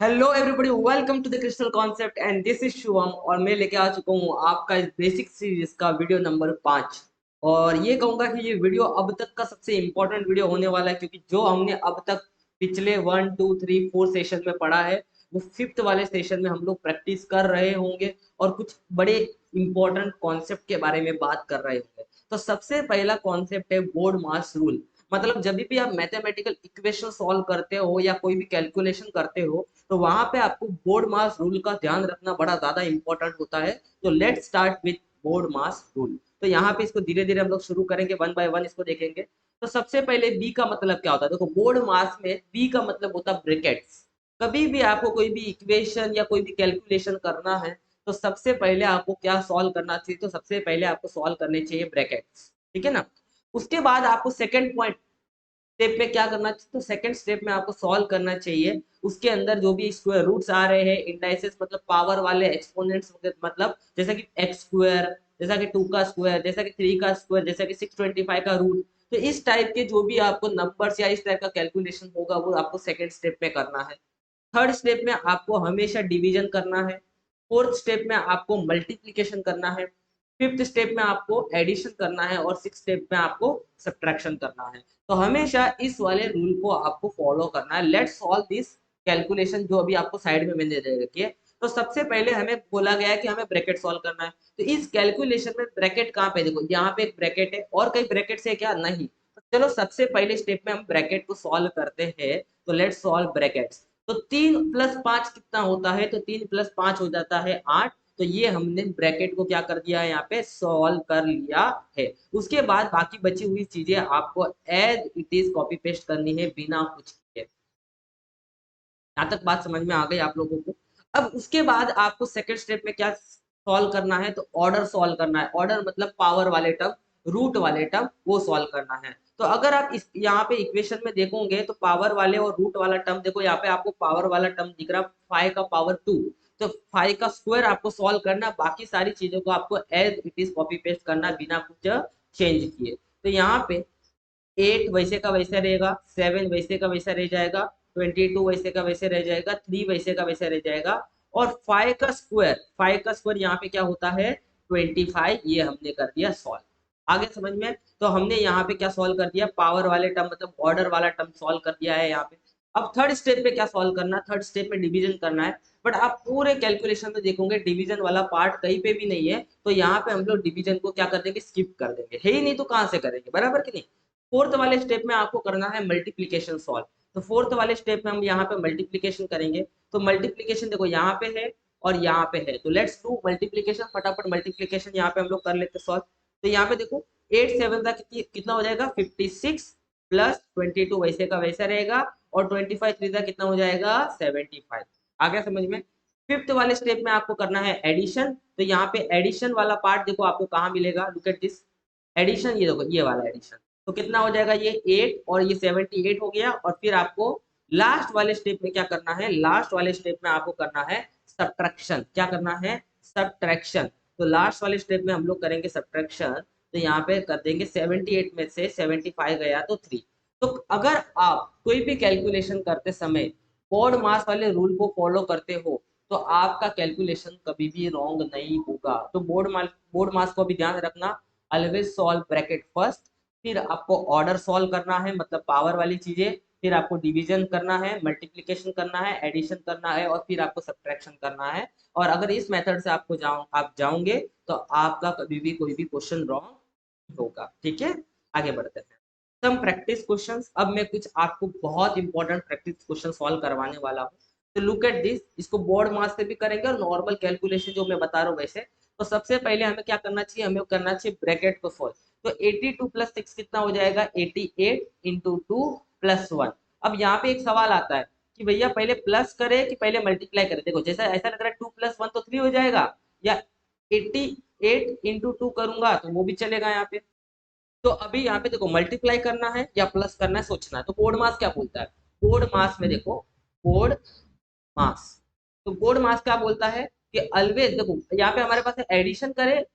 Hello everybody, welcome to the Crystal Concept and this is Shubham. और मैं लेके आ चुका हूँ आपका इस बेसिक सीरीज का वीडियो नंबर 5। और ये कहूंगा कि ये वीडियो अब तक का सबसे इम्पोर्टेंट वीडियो होने वाला है, क्योंकि जो हमने अब तक पिछले 1 2 3 4 सेशन में पढ़ा है वो फिफ्थ वाले सेशन में हम लोग प्रैक्टिस कर रहे होंगे और कुछ बड़े इंपॉर्टेंट कॉन्सेप्ट के बारे में बात कर रहे होंगे। तो सबसे पहला कॉन्सेप्ट है बोर्ड मास रूल। मतलब जब भी आप मैथमेटिकल इक्वेशन सॉल्व करते हो या कोई भी कैलकुलेशन करते हो तो वहां पे आपको बोर्ड मास रूल का ध्यान रखना बड़ा ज्यादा इंपॉर्टेंट होता है। तो let's start with board mass rule. तो यहाँ पे इसको धीरे धीरे हम लोग शुरू करेंगे, वन बाय वन इसको देखेंगे। तो सबसे पहले बी का मतलब क्या होता है? देखो, बोर्ड मास में बी का मतलब होता है ब्रैकेट्स। कभी भी आपको कोई भी इक्वेशन या कोई भी कैलकुलेशन करना है तो सबसे पहले आपको क्या सॉल्व करना चाहिए? तो सबसे पहले आपको सॉल्व करने चाहिए ब्रैकेट्स, ठीक है ना। उसके बाद आपको सेकंड पॉइंट स्टेप में क्या करना चाहिए? तो सेकंड स्टेप में आपको सॉल्व करना चाहिए उसके अंदर जो भी स्क्वायर रूट्स आ रहे हैं, इंडाइसेस मतलब पावर वाले एक्सपोनेंट्स, मतलब जैसा कि एक्स स्क्वायर, जैसा कि 2 का स्क्वायर, जैसा कि 3 का स्क्वायर, जैसा कि 625 का रूट। तो इस टाइप के जो भी आपको नंबर्स या इस टाइप का कैलकुलेशन होगा वो आपको सेकंड स्टेप में करना है। थर्ड स्टेप में आपको हमेशा डिवीजन करना है। फोर्थ स्टेप में आपको मल्टीप्लीकेशन करना है। फिफ्थ स्टेप में आपको एडिशन करना है और सिक्स स्टेप में आपको सब्ट्रैक्शन करना है। तो हमेशा इस वाले रूल को आपको फॉलो करना है। लेट्स सॉल्व दिस कैलकुलेशन जो अभी आपको साइड में मैंने दे रखी है। तो सबसे पहले हमें बोला गया है कि हमें ब्रैकेट सॉल्व करना है। तो इस कैलकुलेशन में ब्रैकेट कहाँ पे? देखो, यहाँ पे एक ब्रैकेट है और कई ब्रैकेट है क्या? नहीं। तो चलो सबसे पहले स्टेप में हम ब्रैकेट को सॉल्व करते हैं। तो लेट्स सॉल्व ब्रैकेट्स। तो 3 + 5 कितना होता है? तो 3 + 5 हो जाता है 8। तो ये हमने ब्रैकेट को क्या कर दिया है? यहाँ पे सॉल्व कर लिया है। उसके बाद बाकी बची हुई चीजें आपको as it is copy paste करनी है बिना कुछ किए। यहाँ तक बात समझ में आ गई आप लोगों को? अब उसके बाद आपको सेकंड स्टेप में क्या सॉल्व करना है? तो ऑर्डर सॉल्व करना है। ऑर्डर मतलब पावर वाले टर्म, रूट वाले टर्म, वो सॉल्व करना है। तो अगर आप इस यहाँ पे इक्वेशन में देखोगे तो पावर वाले और रूट वाला टर्म, देखो यहाँ पे आपको पावर वाला टर्म दिख रहा है 5 का पावर 2। तो 5 का स्क्वायर आपको सॉल्व करना, बाकी सारी चीजों को आपको as it is copy paste करना बिना कुछ चेंज किए। तो यहाँ पे 8 वैसे का वैसे रहेगा, 7 वैसे का वैसा रह जाएगा, 22 वैसे का वैसे रह जाएगा, 3 वैसे का वैसे रह जाएगा। और 5 का स्क्वायर यहाँ पे क्या होता है? 25। ये हमने कर दिया सॉल्व। आगे समझ में? तो हमने यहाँ पे क्या सॉल्व कर दिया? पावर वाले टर्म मतलब ऑर्डर वाला टर्म सॉल्व कर दिया है यहाँ पे। अब थर्ड स्टेप पे क्या सॉल्व करना? थर्ड स्टेप में डिवीजन करना है। बट आप पूरे कैलकुलेशन में देखोगे डिवीजन वाला पार्ट कहीं पे भी नहीं है। तो यहाँ पे हम लोग डिवीजन को क्या कर देंगे? स्किप कर देंगे। है ही नहीं तो कहाँ से करेंगे? बराबर कि नहीं? फोर्थ वाले स्टेप में आपको करना है मल्टीप्लीकेशन सॉल्व। तो फोर्थ वाले स्टेप में हम यहाँ पे मल्टीप्लीकेशन करेंगे। तो मल्टीप्लीकेशन देखो यहाँ पे है और यहाँ पे है, तो लेट्स डू मल्टीप्लीकेशन। फटाफट मल्टीप्लीकेशन यहाँ पे हम लोग कर लेते सॉल्व। तो यहाँ पे देखो 8 7 का कितना हो जाएगा? 56 प्लस 22 वैसे का वैसा रहेगा और 25 3 का कितना हो जाएगा? 75। आ गया समझ में? फिफ्थ वाले स्टेप में आपको करना है एडिशन। तो यहाँ पे एडिशन वाला पार्ट देखो आपको कहाँ मिलेगा? Look at this addition. ये देखो ये वाला एडिशन। तो कितना हो जाएगा? ये 8 और ये 78 हो गया। और फिर आपको लास्ट वाले स्टेप में क्या करना है? लास्ट वाले स्टेप में आपको करना है सब्ट्रैक्शन। क्या करना है? सब्ट्रैक्शन। तो लास्ट वाले स्टेप में हम लोग करेंगे सब्ट्रैक्शन। तो यहाँ पे कर देंगे 78 में से 75 गया तो 3। तो अगर आप कोई भी कैलकुलेशन करते समय बोर्ड मास वाले रूल को फॉलो करते हो तो आपका कैलकुलेशन कभी भी रॉन्ग नहीं होगा। तो बोर्ड मास को भी ध्यान रखना। ऑलवेज सॉल्व ब्रैकेट फर्स्ट, फिर आपको ऑर्डर सॉल्व करना है मतलब पावर वाली चीजें, फिर आपको डिवीजन करना है, मल्टीप्लिकेशन करना है, एडिशन करना है और फिर आपको सब्ट्रैक्शन करना है। और अगर इस मेथड से आप जाओगे तो आपका कभी भी कोई भी क्वेश्चन रॉन्ग होगा। ठीक है, आगे बढ़ते हैं। सम प्रैक्टिस क्वेश्चंस। अब मैं कुछ आपको बहुत इंपॉर्टेंट प्रैक्टिस क्वेश्चन सॉल्व करवाने वाला हूँ। तो लुक एट दिस, इसको बोर्ड मास से भी करेंगे और नॉर्मल कैलकुलेशन जो मैं बता रहा हूँ वैसे। तो सबसे पहले हमें क्या करना चाहिए? हमें करना चाहिए ब्रैकेट को सॉल्व। तो 82 + 6 कितना हो जाएगा? 88 इंटू 2 + 1। अब यहाँ पे एक सवाल आता है कि भैया पहले प्लस करे कि पहले मल्टीप्लाई करे? देखो जैसा ऐसा लग रहा है 2 + 1 तो 3 हो जाएगा, या 88 इंटू 2 करूंगा तो वो भी चलेगा यहाँ पे। तो अभी यहाँ पे देखो मल्टीप्लाई करना है या प्लस करना है, सोचना है। तो बोर्ड मास क्या बोलता है? बोर्ड मास में देखो, बोर्ड मास, तो बोर्ड मास क्या बोलता है कि ऑलवेज देखो यहाँ पे हमारे पास एडिशन करे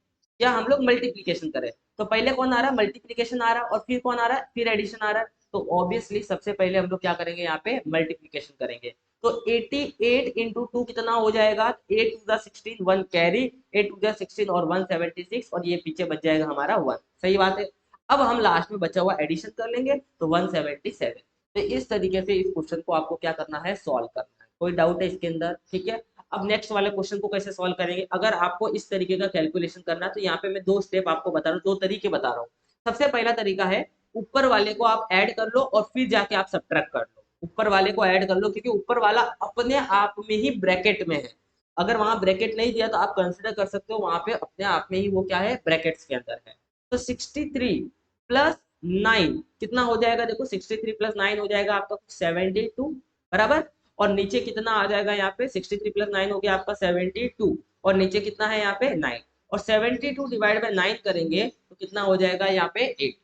या हम लोग मल्टीप्लीकेशन करें। तो पहले कौन आ रहा है? मल्टीप्लीकेशन आ रहा है और फिर कौन आ रहा है? फिर एडिशन आ रहा है। तो ऑब्वियसली सबसे पहले हम लोग क्या करेंगे? यहाँ पे मल्टीप्लीकेशन करेंगे। तो 88 इंटू 2 कितना हो जाएगा, 8 to the 16 1 carry, 8 to the 16 और 176 और ये पीछे बच जाएगा हमारा 1। सही बात है। अब हम लास्ट में बचा हुआ एडिशन कर लेंगे तो 177। तो इस तरीके से इस क्वेश्चन को आपको क्या करना है, सॉल्व करना है। कोई डाउट है इसके अंदर? ठीक है। अब नेक्स्ट वाले क्वेश्चन को कैसे सॉल्व करेंगे, अगर आपको इस तरीके का कैलकुलेशन करना है तो यहाँ पे मैं दो स्टेप आपको बता रहा हूँ, दो तरीके बता रहा हूँ। सबसे पहला तरीका है, ऊपर वाले को आप ऐड कर लो और फिर जाके आप सब्ट्रैक्ट कर लो। ऊपर वाले को ऐड कर लो क्योंकि ऊपर वाला अपने आप में ही ब्रैकेट में है। अगर वहां ब्रैकेट नहीं दिया तो आप कंसिडर कर सकते हो वहां पे अपने आप में ही वो क्या है, ब्रैकेट्स के अंदर है। तो 63 प्लस 9 कितना हो जाएगा, देखो 63 प्लस 9 हो जाएगा आपका 72 बराबर। और नीचे कितना आ जाएगा यहाँ पे, 63 प्लस 9 हो गया आपका 72 और नीचे कितना है यहाँ पे 9। और 72 डिवाइड बाय 9 करेंगे तो कितना हो जाएगा यहाँ पे 8।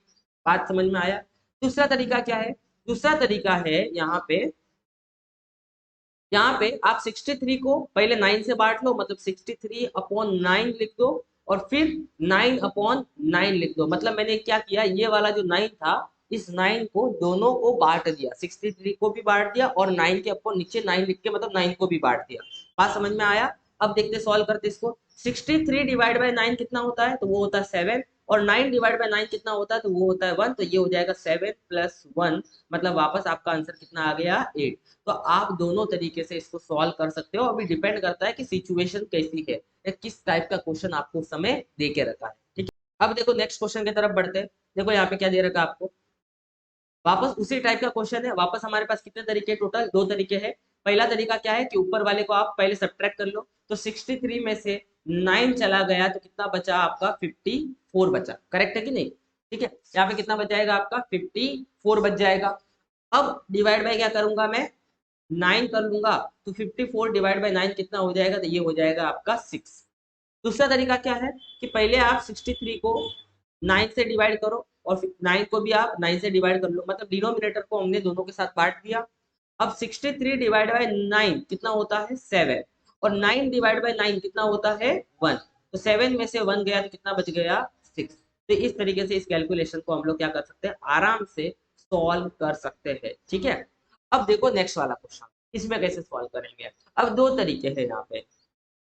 बात समझ में आया? दूसरा तरीका क्या है, दूसरा तरीका है यहाँ पे आप 63 को पहले 9 से बांट लो, मतलब 63 अपॉन 9 लिख दो और फिर 9 अपॉन 9 लिख दो। मतलब मैंने क्या किया, ये वाला जो 9 था इस 9 को दोनों को बांट दिया, 63 को भी बांट दिया और 9 के अपॉन नीचे 9 लिख के मतलब 9 को भी बांट दिया। बात समझ में आया? अब देखते सॉल्व करते इसको। 63 डिवाइड बाय 9 कितना होता है, तो वो होता है 7 और 9 डिवाइड बाय 9 कितना होता है, तो वो होता है 1। तो ये हो जाएगा 7 प्लस 1 मतलब वापस आपका आंसर कितना आ गया 8। तो आप दोनों तरीके से इसको सॉल्व कर सकते हो, अभी डिपेंड करता है कि सिचुएशन कैसी है या किस टाइप का क्वेश्चन आपको उस समय दे के रखा है। ठीक है। अब देखो नेक्स्ट क्वेश्चन की तरफ बढ़ते हैं। देखो यहाँ पे क्या दे रखा है आपको, वापस उसी टाइप का क्वेश्चन है। वापस हमारे पास कितने तरीके, टोटल दो तरीके हैं। पहला तरीका क्या है कि ऊपर वाले को आप पहले सब्ट्रैक्ट कर लो, तो 63 में से 9 चला गया तो कितना बचा आपका 54 बचा। करेक्ट है कि नहीं? ठीक है। यहाँ पे कितना बच जाएगा आपका 54 बच जाएगा। अब डिवाइड बाय क्या करूंगा मैं, 9 कर लूंगा तो 54 डिवाइड बाय 9 कितना हो जाएगा, तो ये हो जाएगा आपका 6। दूसरा तरीका क्या है कि पहले आप 63 को 9 से डिवाइड करो और फिर 9 को भी आप 9 से डिवाइड कर लो, मतलब डिनोमिनेटर को हमने दोनों के साथ बांट दिया। अब 63 डिवाइड बाय 9 कितना होता है 7 और 9 डिवाइड बाय 9 कितना होता है 1। तो 7 में से 1 गया तो कितना बच गया 6। तो इस तरीके से इस कैलकुलेशन को हम लोग क्या कर सकते हैं, आराम से सॉल्व कर सकते हैं। ठीक है। अब देखो नेक्स्ट वाला क्वेश्चन, इसमें कैसे सॉल्व करेंगे। अब दो तरीके हैं यहाँ पे।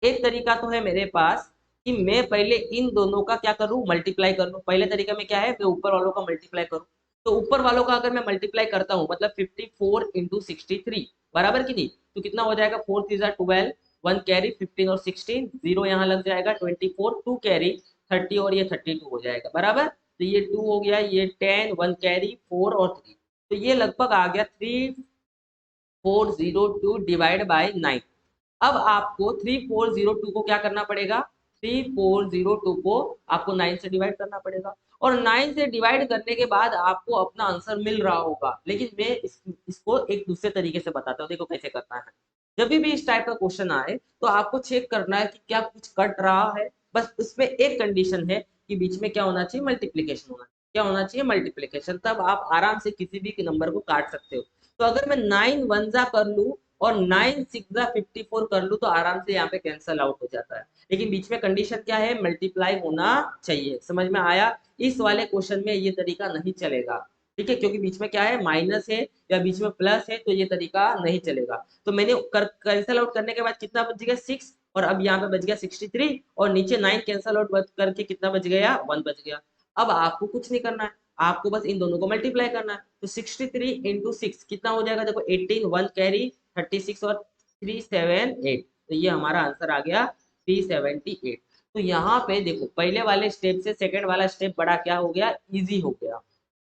एक तरीका तो है मेरे पास कि मैं पहले इन दोनों का क्या करूं, मल्टीप्लाई कर लूं। पहले तरीका में क्या है, मैं ऊपर वालों का मल्टीप्लाई करूं। तो ऊपर वालों का अगर मैं मल्टीप्लाई करता हूं मतलब 54 इंटू 63 बराबर की नहीं, तो कितना हो जाएगा 4 3 12, 1 कैरी 15 और 16, 0 यहाँ लग जाएगा 24, 2 कैरी 30 और ये 32 हो जाएगा बराबर। तो ये 2 हो गया, ये 10, 1 कैरी 4 और 3, तो ये लगभग आ गया 3402 डिवाइड बाय 9। अब आपको 3402 को क्या करना पड़ेगा, 3402 को आपको 9 से डिवाइड करना पड़ेगा और 9 से डिवाइड करने के बाद आपको अपना आंसर मिल रहा होगा। लेकिन मैं इसको एक दूसरे तरीके से बताता हूँ, देखो कैसे करना है। जब भी इस टाइप का क्वेश्चन आए तो आपको चेक करना है कि क्या कुछ कट रहा है। बस उसमें एक कंडीशन है कि बीच में क्या होना चाहिए, मल्टीप्लीकेशन होना चाहिए। क्या होना चाहिए, मल्टीप्लीकेशन, तब आप आराम से किसी भी नंबर को काट सकते हो। तो अगर मैं 9 वन जा कर लूं और 9 सिक्स जा 54 कर लूं तो आराम से यहाँ पे कैंसल आउट हो जाता है। लेकिन बीच में कंडीशन क्या है, मल्टीप्लाई होना चाहिए। समझ में आया? इस वाले क्वेश्चन में ये तरीका नहीं चलेगा। ठीक है, क्योंकि बीच में क्या है, माइनस है या बीच में प्लस है, तो ये तरीका नहीं चलेगा। तो मैंने कैंसल आउट करने के बाद कितना बच गया 6 और अब यहाँ पे बच गया 63 और नीचे 9 कैंसल आउट करके कितना बच गया 1 बच गया। अब आपको कुछ नहीं करना है, आपको बस इन दोनों को मल्टीप्लाई करना है। तो 63 इंटू 6 कितना हो जाएगा, देखो 18, 1 कैरी 36 और 378, तो ये हमारा आंसर आ गया 378। तो यहाँ पे देखो पहले वाले स्टेप से सेकंड वाला स्टेप बड़ा क्या हो गया, इजी हो गया।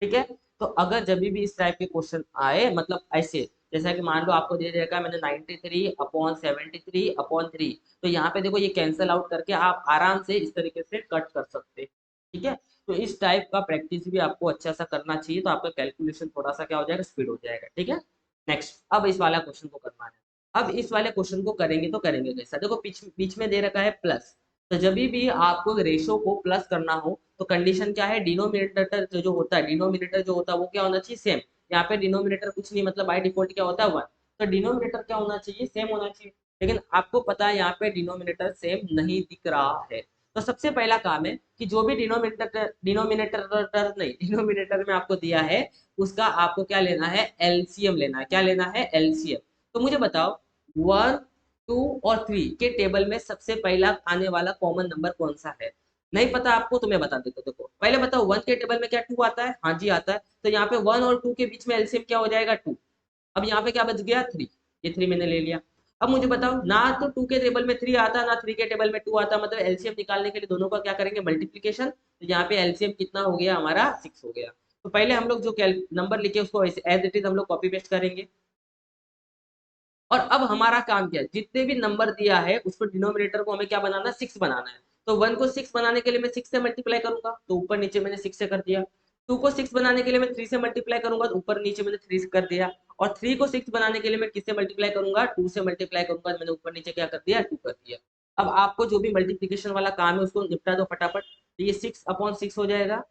ठीक है। तो अगर जब भी इस टाइप के क्वेश्चन आए, मतलब ऐसे जैसा कि मान लो आपको दे रखा है मैंने 93 अपॉन 73 अपॉन 3, तो यहाँ पे देखो ये कैंसल आउट करके आप आराम से इस तरीके से कट कर सकते हैं। ठीक है। तो इस टाइप का प्रैक्टिस भी आपको अच्छा सा करना चाहिए, तो आपका कैलकुलेशन थोड़ा सा क्या हो जाएगा, स्पीड हो जाएगा। ठीक है। नेक्स्ट, अब इस वाला क्वेश्चन को करना है। अब इस वाले क्वेश्चन को करेंगे तो करेंगे कैसा, देखो बीच बीच में दे रखा है प्लस। तो जब भी आपको रेशो को प्लस करना हो तो कंडीशन क्या है, डिनोमिनेटर जो होता है, डिनोमिनेटर जो होता है वो क्या होना चाहिए, सेम। यहाँ पे डिनोमिनेटर कुछ नहीं, मतलब बाय डिफॉल्ट क्या होता है 1। तो डिनोमिनेटर क्या होना चाहिए, सेम होना चाहिए। लेकिन आपको पता है यहाँ पे डिनोमिनेटर सेम नहीं दिख रहा है। तो सबसे पहला काम है कि जो भी डिनोमिनेटर डिनोमिनेटर नहीं डिनोमिनेटर में आपको दिया है उसका आपको क्या लेना है, एलसीएम लेना है। क्या लेना है, एलसीएम। तो मुझे बताओ 1, 2 और 3 के टेबल में सबसे पहला आने वाला कॉमन नंबर कौन सा है? नहीं पता आपको तो मैं बता देता हूँ। देखो पहले बताओ 1 के टेबल में क्या 2 आता है? हाँ जी आता है। तो यहाँ पे 1 और 2 के बीच में एलसीएम क्या हो जाएगा? 2। अब यहाँ पे क्या बच गया? 3। ये 3 मैंने ले लिया। अब मुझे बताओ ना तो 2 के टेबल में 3 आता ना 3 के टेबल में 2 आता, मतलब एलसीएम निकालने के लिए दोनों का क्या करेंगे? मल्टीप्लीकेशन। तो यहाँ पे एलसीएम कितना हो गया हमारा? 6 हो गया। तो पहले हम लोग जो नंबर लिखे उसको एज इट इज हम लोग कॉपी पेस्ट करेंगे। और अब हमारा काम क्या है? जितने भी नंबर दिया है उसको डिनोमिनेटर को हमें क्या बनाना है? 6 बनाना है। तो 1 को 6 बनाने के लिए मैं 6 से मल्टीप्लाई करूंगा, तो ऊपर नीचे मैंने 6 से कर दिया। 2 को 6 बनाने के लिए मैं 3 से मल्टीप्लाई करूंगा, तो ऊपर नीचे मैंने 3 से कर दिया। और 3 को 6 बनाने के लिए मैं किससे मल्टीप्लाई करूंगा? 2 से मल्टीप्लाई करूंगा, तो मैंने ऊपर नीचे क्या कर दिया? 2 कर दिया। अब आपको जो भी मल्टीप्लीकेशन वाला काम है उसको निपटा दो फटाफट। तो ये 6/6 हो जाएगा,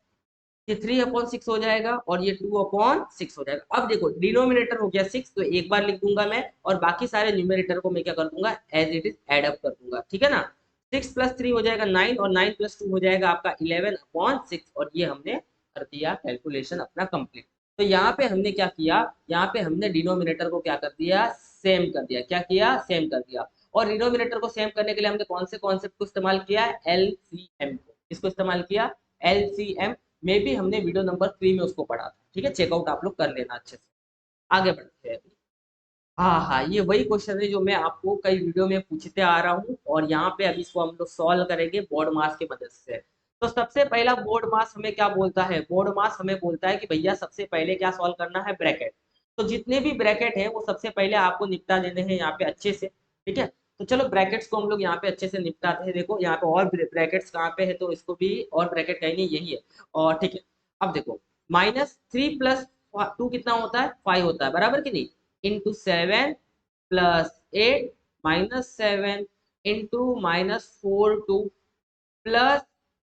ये 3/6 हो जाएगा, और ये 2/6 हो जाएगा। अब देखो डिनोमिनेटर हो गया 6, तो एक बार लिख दूंगा मैं, और बाकी सारे न्यूमिनेटर को मैं क्या कर दूंगा? As it is add up कर दूंगा, ठीक है ना। 6+3 हो जाएगा 9, और 9+2 हो जाएगा आपका 11/6, और ये हमने कर दिया कैलकुलेशन अपना कंप्लीट। तो यहाँ पे हमने क्या किया? यहाँ पे हमने डिनोमिनेटर को क्या कर दिया? सेम कर दिया। क्या किया? सेम कर दिया। और डिनोमिनेटर को सेम करने के लिए हमने कौन से कॉन्सेप्ट को इस्तेमाल किया? एलसीएम को। इसको इस्तेमाल किया, एलसीएम। मे भी हमने वीडियो नंबर 3 में उसको पढ़ा था, ठीक है। चेकआउट आप लोग कर लेना अच्छे से। आगे बढ़ते हैं। हाँ हाँ, ये वही क्वेश्चन है जो मैं आपको कई वीडियो में पूछते आ रहा हूँ, और यहाँ पे अभी इसको हम लोग सॉल्व करेंगे बोर्ड मास की मदद से। तो सबसे पहला बोर्ड मास हमें क्या बोलता है? बोर्ड मास हमें बोलता है कि भैया सबसे पहले क्या सॉल्व करना है? ब्रैकेट। तो जितने भी ब्रैकेट है वो सबसे पहले आपको निपटा देने हैं यहाँ पे अच्छे से, ठीक है। तो चलो ब्रैकेट्स को हम लोग यहाँ पे अच्छे से निपटाते हैं। देखो यहाँ पे और ब्रैकेट्स कहाँ पे है, तो इसको भी और ब्रैकेट कहीं नहीं, यही है। और ठीक है, अब देखो -3+2 कितना होता है? 5 होता है, बराबर कि नहीं। Into 7 plus 8 -7 into -4 2 plus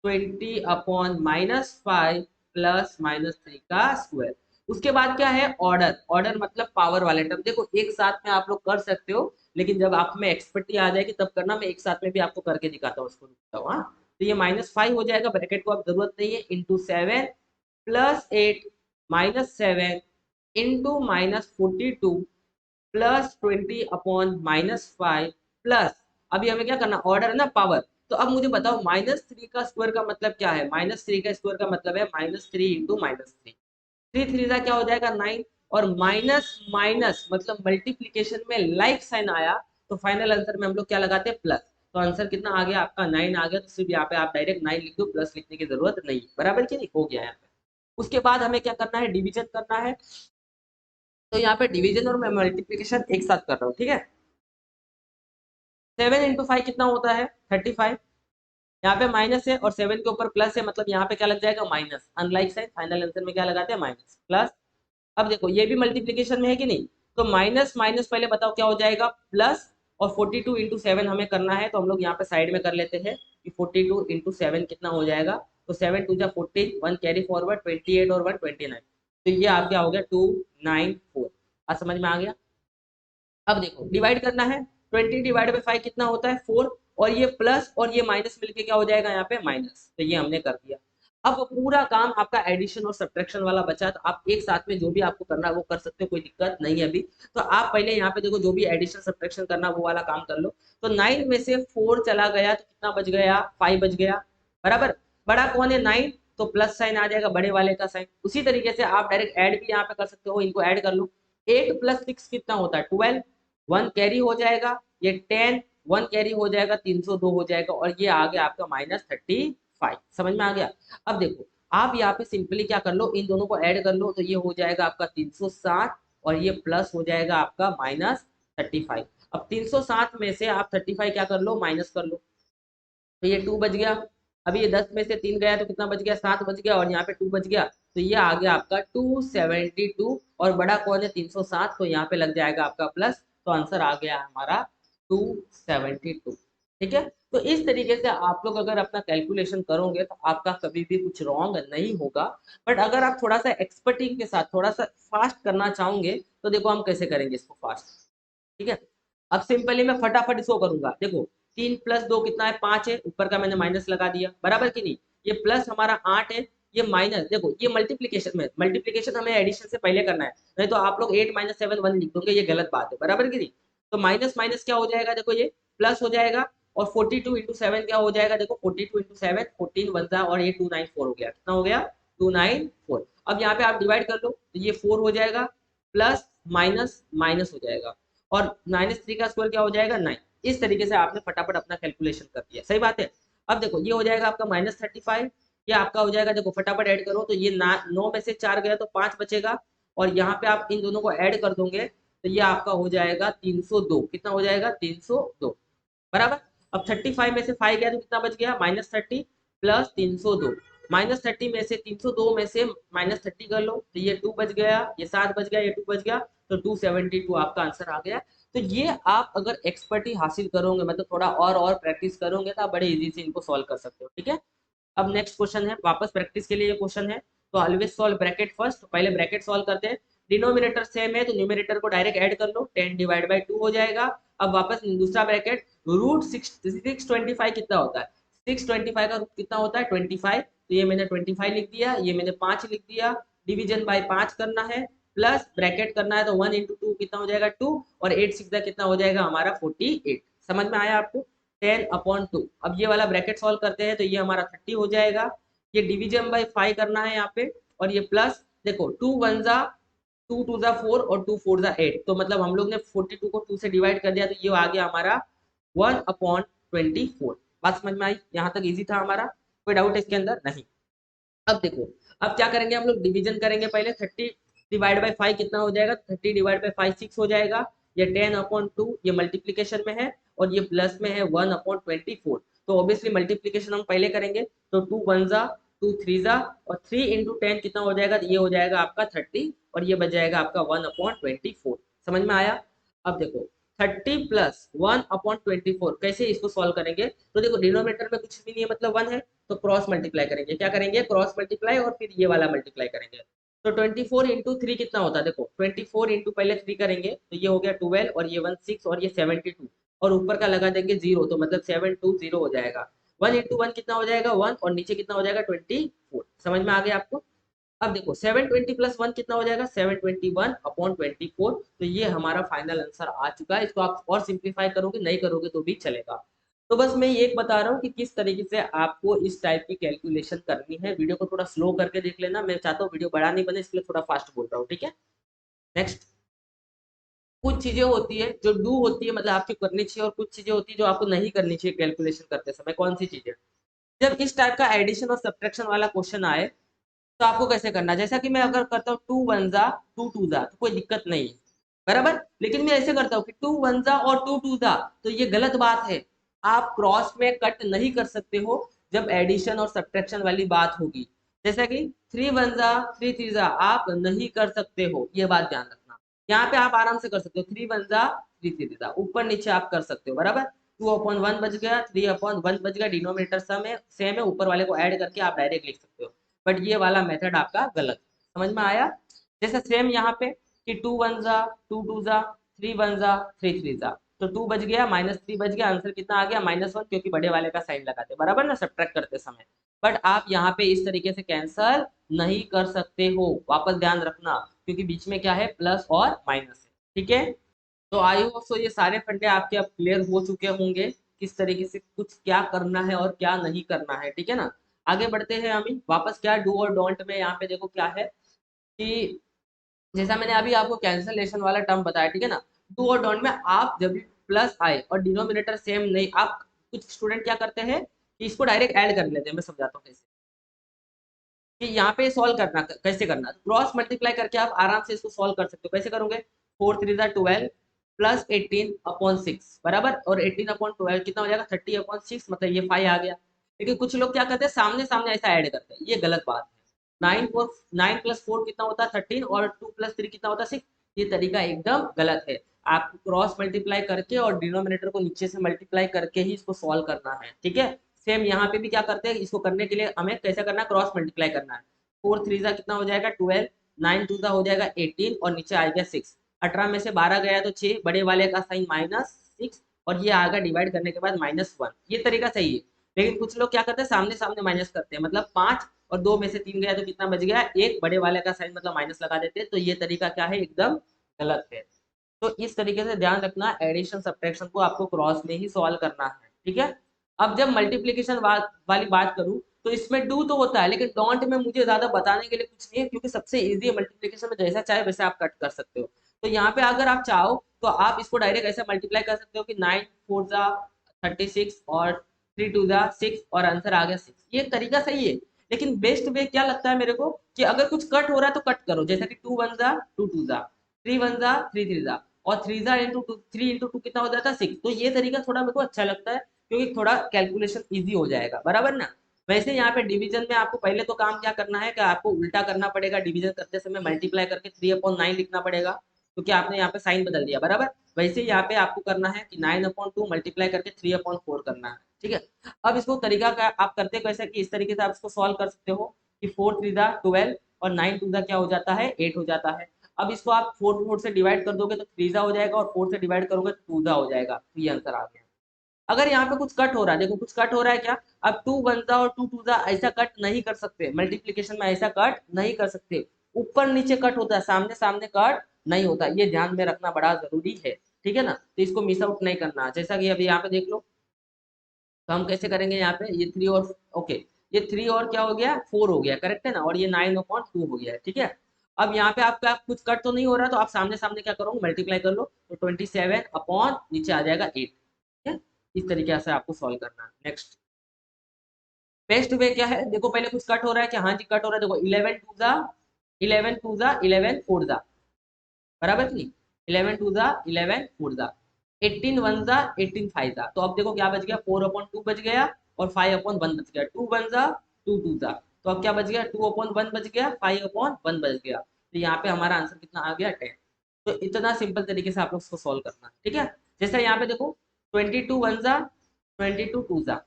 20/-5 plus -3 का स्क्वायर। उसके बाद क्या है? ऑर्डर। ऑर्डर मतलब पावर वाले टर्म। देखो एक साथ में आप लोग कर सकते हो, लेकिन जब आप में एक्सपर्टी आ जाएगी तब करना। मैं एक साथ में भी आपको करके दिखाता हूँ उसको, दिखाता हूँ। हाँ, तो ये -5 हो जाएगा, ब्रैकेट को अब जरूरत नहीं है, into 7 plus 8 -7 into -42 plus 20/-5 plus, अभी हमें क्या करना? ऑर्डर है ना, पावर। तो अब मुझे बताओ -3 का स्क्वायर का मतलब क्या है? -3 का स्क्वायर का मतलब है -3 इंटू -3। 3 3 क्या हो जाएगा? 9। और माइनस माइनस मतलब मल्टीप्लीकेशन में लाइक साइन आया, तो फाइनल आंसर में हम लोग क्या लगाते हैं? प्लस। तो आंसर कितना आ गया आपका? 9 आ गया। तो सिर्फ यहाँ पे आप डायरेक्ट 9 लिख दो, प्लस लिखने की जरूरत नहीं, बराबर की नहीं? हो गया यहाँ पे। उसके बाद हमें क्या करना है? डिवीजन करना है। तो यहाँ पे डिवीजन और मैं मल्टीप्लीकेशन एक साथ कर रहा हूँ, ठीक है। 7 × 5 कितना होता है? 35। यहाँ पे माइनस है और 7 के ऊपर प्लस है, मतलब यहाँ पे क्या लग जाएगा? Minus. Unlike sign, final answer में क्या लगाते हैं? Minus plus. अब देखो ये भी मल्टीप्लीकेशन में है कि नहीं, तो माइनस माइनस पहले बताओ क्या हो जाएगा? प्लस। और 42 × 7 हमें करना है, तो हम लोग यहाँ पे साइड में कर लेते हैं कि 42 × 7 कितना हो जाएगा? तो 7 2 14, 1 कैरी फॉरवर्ड, 28 और 1 29। तो ये आप क्या हो गया? 294। आज समझ में आ गया? अब देखो डिवाइड करना है। 20/5 कितना होता है? 4। और ये प्लस और ये माइनस मिलके क्या हो जाएगा? यहाँ पे माइनस। तो ये हमने कर दिया। अब पूरा काम आपका एडिशन और सब्ट्रैक्शन वाला बचा, तो आप एक साथ में जो भी आपको करना है वो कर सकते हो, कोई दिक्कत नहीं है अभी। तो आप पहले यहाँ पे देखो, जो भी एडिशन सब्ट्रैक्शन करना वो वाला काम कर लो। तो 9 में से 4 चला गया तो कितना बच गया? 5 बच गया, बराबर। बड़ा कौन है? 9। तो प्लस साइन आ जाएगा बड़े वाले का साइन। उसी तरीके से आप डायरेक्ट ऐड भी यहाँ पे कर सकते हो, इनको ऐड कर लो। 8 + 6 कितना होता है? 12। 1 कैरी हो जाएगा, ये 10, 1 कैरी हो जाएगा, 302 हो जाएगा, और ये आ गया आपका -35। समझ में आ गया? अब देखो आप यहाँ पे सिंपली क्या कर लो, इन दोनों को ऐड कर लो, तो ये हो जाएगा आपका 360, और ये प्लस हो जाएगा आपका -35। अब 360 में से आप 35 क्या कर लो? माइनस कर लो। तो ये 2 बच गया। अभी ये 10 में से 3 गया तो कितना बच गया? 7 बच गया, और यहाँ पे 2 बच गया। तो ये आ गया आपका 272, और बड़ा कौन है? 360, तो यहाँ पे लग जाएगा आपका प्लस। तो आंसर आ गया हमारा 272, ठीक है। तो इस तरीके से आप लोग अगर अपना कैलकुलेशन करोगे तो आपका कभी भी कुछ रॉन्ग नहीं होगा। बट अगर आप थोड़ा सा एक्सपर्टी के साथ थोड़ा सा फास्ट करना चाहोगे, तो देखो हम कैसे करेंगे इसको फास्ट, ठीक है। अब सिंपली मैं फटाफट इसको करूंगा। देखो 3 + 2 कितना है? 5 है, ऊपर का मैंने माइनस लगा दिया, बराबर कि नहीं। ये प्लस हमारा 8 है, ये माइनस, देखो ये मल्टीप्लीकेशन में, मल्टीप्लीकेशन हमें एडिशन से पहले करना है, नहीं तो आप लोग 8 माइनस 7 1 लिख दोगे, ये गलत बात है, बराबर की नहीं। तो माइनस माइनस क्या हो जाएगा, देखो ये प्लस हो जाएगा, और 42 इंटू 7 क्या हो जाएगा, देखो 42 इंटू 7 14 बनता है, और ये 294 हो गया, कितना हो गया 294। अब यहाँ पे आप डिवाइड कर लो, तो ये 4 हो जाएगा, प्लस माइनस माइनस हो जाएगा, और -3 का स्क्वायर क्या हो जाएगा 9। इस तरीके से आपने फटाफट अपना कैलकुलेशन कर दिया, सही बात है। अब देखो ये हो जाएगा आपका -35, ये आपका हो जाएगा, देखो फटाफट ऐड करो, तो ये 9 में से 4 गया तो 5 बचेगा, और यहाँ पे आप इन दोनों को ऐड कर दोगे तो ये आपका हो जाएगा 302, कितना हो जाएगा 302, बराबर। अब 35 में से 5 गया तो कितना बच गया -30 प्लस 302, -30 में से 302 में से -30 कर लो, तो ये 2 बच गया, ये 7 बच गया, ये 2 बच गया, तो 272 आपका आंसर आ गया। तो ये आप अगर एक्सपर्टी हासिल करोगे, मतलब थोड़ा और प्रैक्टिस करोगे, तो आप बड़े इजी से इनको सॉल्व कर सकते हो, ठीक है। अब नेक्स्ट क्वेश्चन है, वापस प्रैक्टिस के लिए ये क्वेश्चन है, तो ऑलवेज सॉल्व ब्रैकेट फर्स्ट, तो पहले ब्रैकेट सॉल्व करते हैं। डिनोमिनेटर सेम है तो न्यूमरेटर को डायरेक्ट ऐड कर लो, 10 डिवाइड बाई 2 हो जाएगा। अब वापस दूसरा ब्रैकेट, रूट 625 कितना होता है, 625 का रूट कितना होता है 25, तो ये मैंने 25 लिख दिया, ये मैंने 5 लिख दिया, डिवीजन बाय 5 करना है, प्लस ब्रैकेट करना है, तो 1 इंटू 2 कितना हो जाएगा 2, और 8 6 कितना हो जाएगा हमारा 48। समझ में आया आपको, 10/2। अब ये वाला ब्रैकेट सॉल्व करते हैं, तो ये हमारा 30 हो जाएगा, ये डिवीजन बाय 5 करना है यहाँ पे, और ये प्लस, देखो 2 1 जा 2 2 जा 4 और 2 4 जा 8, तो मतलब हम लोग ने 42 को 2 से डिवाइड कर दिया, तो ये आ गया हमारा 1/24। बात समझ में आई, यहाँ तक इजी था हमारा, कोई डाउट इसके अंदर नहीं। अब देखो, अब क्या करेंगे हम लोग, डिवीजन करेंगे पहले, 30 डिवाइड बाई 5 कितना हो जाएगा, 30 डिवाइड बाई 5 6 हो जाएगा, ये 10/2 ये मल्टीप्लीकेशन में है, और ये प्लस में है 1/24। तो ऑब्वियसली मल्टीप्लीकेशन हम पहले करेंगे, तो 2 1 जा 2 3 जा, और 3 इंटू 10 कितना हो जाएगा, ये हो जाएगा आपका 30, और ये बच जाएगा आपका 1/24। समझ में आया। अब देखो 30 प्लस 1/24 कैसे इसको सॉल्व करेंगे, तो देखो डिनोमिनेटर में कुछ भी नहीं है, मतलब 1 है, तो क्रॉस मल्टीप्लाई करेंगे, क्या करेंगे क्रॉस मल्टीप्लाई, और फिर ये वाला मल्टीप्लाई करेंगे। तो 24 इंटू 3 कितना होता है, देखो 24 इंटू पहले 3 करेंगे, तो ये हो गया 12, और ये 1 6, और ये 72, और ऊपर का लगा देंगे 0, तो मतलब 720 हो जाएगा। 1 इंटू 1 कितना हो जाएगा 1, और नीचे कितना हो जाएगा 24। समझ में आ गया आपको। अब देखो 720 प्लस 1 कितना हो जाएगा 721/24, तो ये हमारा फाइनल आंसर आ चुका है। इसको आप और सिंप्लीफाई करोगे, नहीं करोगे तो भी चलेगा। तो बस मैं ये बता रहा हूँ कि किस तरीके से आपको इस टाइप की कैलकुलेशन करनी है। वीडियो को थोड़ा स्लो करके देख लेना, मैं चाहता हूँ वीडियो बड़ा नहीं बने, इसलिए थोड़ा फास्ट बोल रहा हूँ, ठीक है। नेक्स्ट, कुछ चीजें होती है जो डू होती है, मतलब आपकी करनी चाहिए, और कुछ चीजें होती है जो आपको नहीं करनी चाहिए कैलकुलेशन करते समय। कौन सी चीजें, जब इस टाइप का एडिशन और सब्ट्रैक्शन वाला क्वेश्चन आए, तो आपको कैसे करना है। जैसा कि मैं अगर करता हूँ 2 1 जा 2 2 जा, तो कोई दिक्कत नहीं है, बराबर। लेकिन मैं ऐसे करता हूँ कि 2 1 जा और 2 2 जा, तो ये गलत बात है। आप क्रॉस में कट नहीं कर सकते हो जब एडिशन और सब्ट्रैक्शन वाली बात होगी। जैसा कि 3 1 जा 3 3 जा आप नहीं कर सकते हो, ये बात ध्यान रखना। यहाँ पे आप आराम से कर सकते हो, 3 1 जा 3 3 जा, ऊपर नीचे आप कर सकते हो, बराबर। 2/1 बच गया, 3/1 बच गया, डिनोमिनेटर सेम है, ऊपर वाले को ऐड करके आप डायरेक्ट लिख सकते हो। बट ये वाला मेथड आपका गलत, समझ में आया। जैसे सेम यहाँ पे कि 2 1 जा 2 2 जा 3 1 जा 3 3 जा, तो 2 बच गया, -3 बच गया, आंसर कितना आ गया -1, क्योंकि बड़े वाले का साइन लगाते बराबर ना सब्ट्रैक्ट करते समय। बट आप यहाँ पे इस तरीके से कैंसल नहीं कर सकते हो, वापस ध्यान रखना, क्योंकि बीच में क्या है प्लस और माइनस है, ठीक है। तो आई होप सो ये सारे फंडे आपके अब क्लियर हो चुके होंगे, किस तरीके से कुछ क्या करना है और क्या नहीं करना है, ठीक है ना। आगे बढ़ते हैं अभी वापस, क्या डू और डोंट में यहाँ पे देखो क्या है कि जैसा मैंने अभी आपको कैंसलेशन वाला टर्म बताया, ठीक है ना। डू और डोंट में आप जब भी प्लस आए और डिनोमिनेटर सेम नहीं, आप कुछ स्टूडेंट क्या करते हैं कि इसको डायरेक्ट ऐड कर लेते हैं। मैं समझाता हूँ कैसे, कि यहाँ पे सॉल्व करना कैसे करना, क्रॉस मल्टीप्लाई करके आप आराम से इसको सॉल्व कर सकते हो। कैसे करोगे, 4 3 12 प्लस 18/6 बराबर, और 18/12 कितना हो जाएगा 30/6, मतलब ये 5 आ गया। लेकिन कुछ लोग क्या करते हैं सामने सामने ऐसा ऐड करते हैं, ये गलत बात है। 9 प्लस 4 कितना होता है 13, और 2 प्लस 3 कितना होता है 6। ये तरीका एकदम गलत है। आपको क्रॉस मल्टीप्लाई करके और डिनोमिनेटर को नीचे से मल्टीप्लाई करके ही इसको सॉल्व करना है, ठीक है। सेम यहाँ पे भी क्या करते हैं, इसको करने के लिए हमें कैसे करना है, क्रॉस मल्टीप्लाई करना है। 4 3 जा कितना हो जाएगा 12, 9 2 जा हो जाएगा 18, और नीचे आ गया 6। 18 में से 12 गया तो 6, बड़े वाले का साइन -6, और ये आएगा डिवाइड करने के बाद -1। ये तरीका सही है। लेकिन कुछ लोग क्या करते हैं सामने सामने माइनस करते हैं, मतलब 5 और 2 में से 3 गया तो कितना बच गया, एक बड़े वाले का साइन मतलब माइनस लगा देते हैं। तो ये तरीका क्या है, एकदम गलत है। तो इस तरीके से ध्यान रखना, एडिशन सब्ट्रैक्शन को आपको क्रॉस में ही सॉल्व करना है, ठीक है। अब जब मल्टीप्लीकेशन वाली बात करूं तो इसमें डू तो होता है, लेकिन डोंट में मुझे ज्यादा बताने के लिए कुछ नहीं है, क्योंकि सबसे इजी है मल्टीप्लीकेशन में, जैसा चाहे वैसे आप कट कर सकते हो। तो यहाँ पे अगर आप चाहो तो आप इसको डायरेक्ट ऐसे मल्टीप्लाई कर सकते हो कि 9 4 36 और 3 2 6 और आंसर आ गया 6। ये तरीका सही है, लेकिन बेस्ट वे क्या लगता है मेरे को कि अगर कुछ कट हो रहा है तो कट करो, जैसा कि 2 1 2 3 1 3 3 और 3 इंटू 2 कितना हो जाता है 6। तो ये तरीका थोड़ा मेरे को अच्छा लगता है, क्योंकि थोड़ा कैलकुलेशन इजी हो जाएगा, बराबर ना। वैसे यहाँ पे डिवीजन में आपको पहले तो काम क्या करना है कि आपको उल्टा करना पड़ेगा, डिवीजन करते समय मल्टीप्लाई करके 3/9 लिखना पड़ेगा, क्योंकि आपने यहाँ पे साइन बदल दिया, बराबर। वैसे यहाँ पे आपको करना है कि 9/2 मल्टीप्लाई करके 3/4 करना है, ठीक है। अब इसको तरीका का आप करते कैसे कि इस तरीके से आप इसको सॉल्व कर सकते हो कि 4 3 12 और 9 2 क्या हो जाता है 8 हो जाता है। अब इसको आप 4 से डिवाइड कर दोगे तो 3 हो जाएगा, और 4 से डिवाइड करोगे तो 2 हो जाएगा। तो ये आंसर आ गया। अगर यहाँ पे कुछ कट हो रहा है, देखो कुछ कट हो रहा है क्या, अब 2 1 और 2 2 ऐसा कट नहीं कर सकते, मल्टीप्लीकेशन में ऐसा कट नहीं कर सकते। ऊपर नीचे कट होता है, सामने सामने कट नहीं होता, ये ध्यान में रखना बड़ा जरूरी है, ठीक है ना। तो इसको मिस आउट नहीं करना, जैसा कि अभी यहाँ पे देख लो। तो हम कैसे करेंगे, यहाँ पे ये 3 और ओके, ये 3 और क्या हो गया 4 हो गया, करेक्ट है ना, और ये 9/2 हो गया है, ठीक है। अब यहाँ पे आपका कुछ कट तो नहीं हो रहा, तो आप सामने सामने क्या करोगे, मल्टीप्लाई कर लो, तो 27 अपॉन नीचे आ जाएगा 8, ठीक है। इस तरीके से आपको सॉल्व करना है। नेक्स्ट बेस्ट वे क्या है, देखो पहले कुछ कट हो रहा है क्या, हाँ जी कट हो रहा है, देखो 11 4 बराबर नहीं, 11 18 18 5 तो अब देखो क्या बच गया, 4/2 बच गया और 5/1 बच गया, 2 1 तो अब क्या बच गया, 2/1 बच गया, 5/1 बच गया। तो यहाँ पे हमारा आंसर कितना आ गया 10। तो इतना सिंपल तरीके से आप लोग इसको सॉल्व करना, ठीक है। जैसे यहाँ पे देखो 22 1 22 2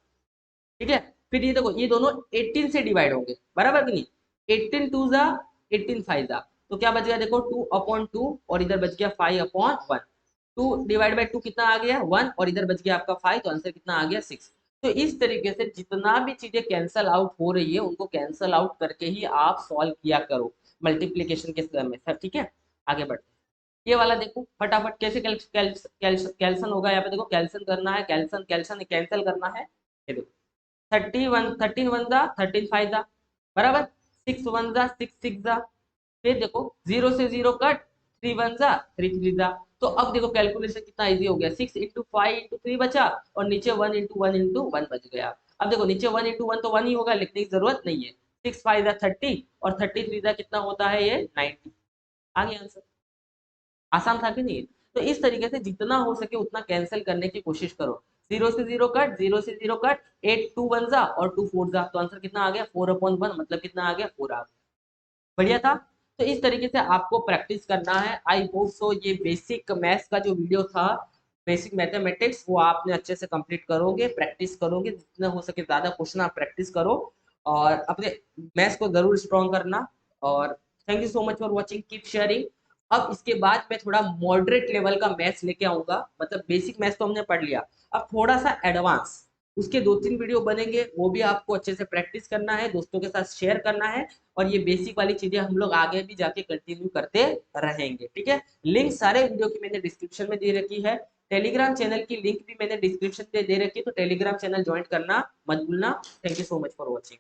ठीक है। फिर ये देखो ये दोनों 18 से डिवाइड होंगे, बराबर कि नहीं, 18 2 18 5 तो क्या बच गया, देखो 2/2 और इधर बच गया 5/1। 2 डिवाइड बाई 2 कितना आ गया 1, और इधर बच गया आपका 5, तो आंसर कितना आ गया 6। तो इस तरीके से जितना भी चीजें कैंसल आउट हो रही है उनको कैंसल आउट करके ही आप सॉल्व किया करो मल्टीप्लीकेशन के समय सर, ठीक है। आगे बढ़ते हैं। ये वाला देखो फटाफट कैसे कैल्सन होगा, यहाँ पे देखो कैल्सन करना है, कैल्सन कैल्सन कैंसिल करना है। ये देखो 13 बराबर, 6 1 6 6 फिर देखो 0 से 0 कट, 3 1 3 3 तो अब देखो कैलकुलेशन कितना इजी हो गया, 6 × 5 × 3 बचा, और नीचे 1 × 1 × 1 बच गया। अब देखो नीचे 1 × 1 तो 1 ही होगा, लिखने की जरूरत नहीं है। 6 5 30 और 30 3 कितना होता है, ये 90। आ गया आंसर, आसान था कि नहीं। तो इस तरीके से जितना हो सके उतना कैंसिल करने की कोशिश करो। 0 से 0 कट, 0 से 0 कट, 8 2 1 और 2 4 तो आंसर कितना आ गया 4/1, मतलब कितना आ गया 4 आ गया। बढ़िया था। तो इस तरीके से आपको प्रैक्टिस करना है। आई होप सो ये बेसिक मैथ्स का जो वीडियो था, बेसिक मैथमेटिक्स, वो आपने अच्छे से कंप्लीट करोगे, प्रैक्टिस करोगे, जितना हो सके ज्यादा क्वेश्चन आप प्रैक्टिस करो, और अपने मैथ्स को जरूर स्ट्रॉन्ग करना। और thank you so much for watching, keep sharing. अब इसके बाद मैं थोड़ा मॉडरेट लेवल का मैथ्स लेके आऊंगा, मतलब बेसिक मैथ्स तो हमने पढ़ लिया, अब थोड़ा सा एडवांस, उसके 2 3 वीडियो बनेंगे, वो भी आपको अच्छे से प्रैक्टिस करना है, दोस्तों के साथ शेयर करना है। और ये बेसिक वाली चीजें हम लोग आगे भी जाके कंटिन्यू करते रहेंगे, ठीक है। लिंक सारे वीडियो की मैंने डिस्क्रिप्शन में दे रखी है, टेलीग्राम चैनल की लिंक भी मैंने डिस्क्रिप्शन में दे रखी है, तो टेलीग्राम चैनल ज्वाइन करना मत भूलना। Thank you so much for watching.